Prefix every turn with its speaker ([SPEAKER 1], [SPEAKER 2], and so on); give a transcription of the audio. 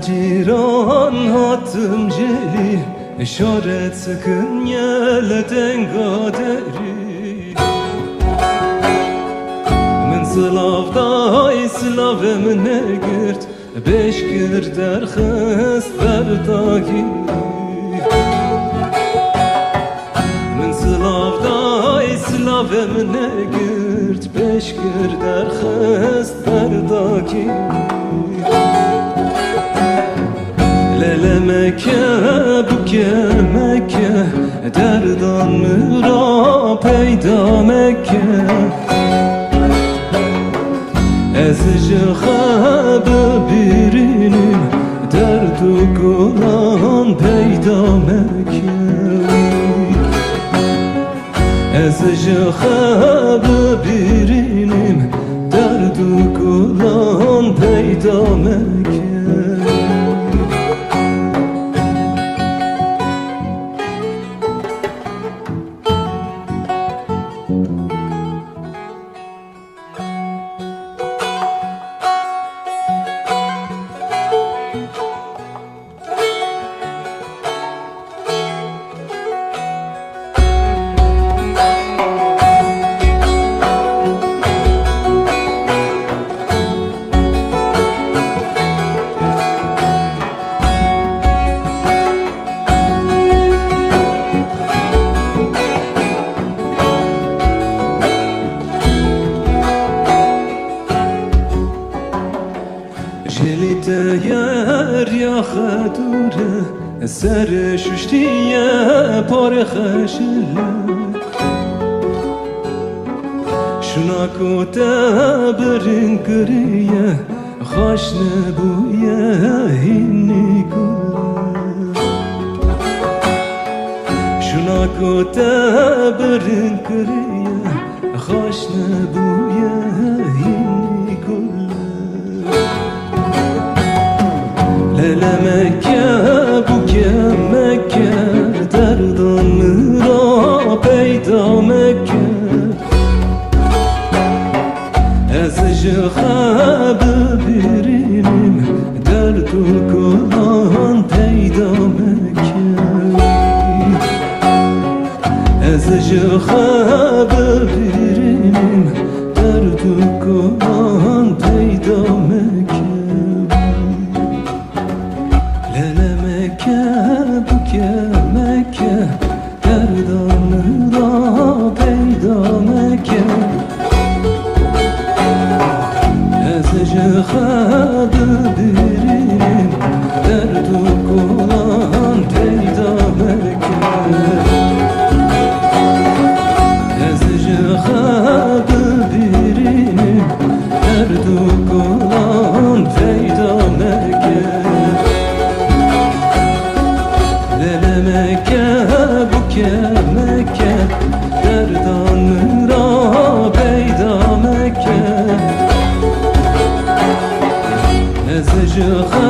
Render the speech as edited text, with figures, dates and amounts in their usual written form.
[SPEAKER 1] جیران هاتم جلی اشارت سکن یلتن قادری من سلاف دای سلاف من نگرد بشکر در خست برداگی من سلاف دای سلاف من نگرد بشکر در خست برداگی Lele Mekke buke Mekke derdan mıra peyda Mekke Ez jıxabı birinim derdu kulan peyda Mekke Ez jıxabı birinim derdu kulan peyda Mekke Şelite yer ya khadure ser şuştiye pare khashile Şuna kote berin kiriye khashne buye hinni kule Şuna kote berin kiriye khashne buye hinni kule Lele Mekke buke Mekke derdan mıra peyda Mekke Ez jıxabı birinim derdu kulan peyda Mekke Ez jıxabı birinim derdu kulan peyda Mekke Lele Mekke buke Mekke derdan da peyda Mekke Ez jıxabı birinim derdu kulan peyda Mekke Ez jıxabı birinim derdu kulan peyda Mekke Lele Mekke buke Mekke derdan mıra peyda Mekke Ez jıxabı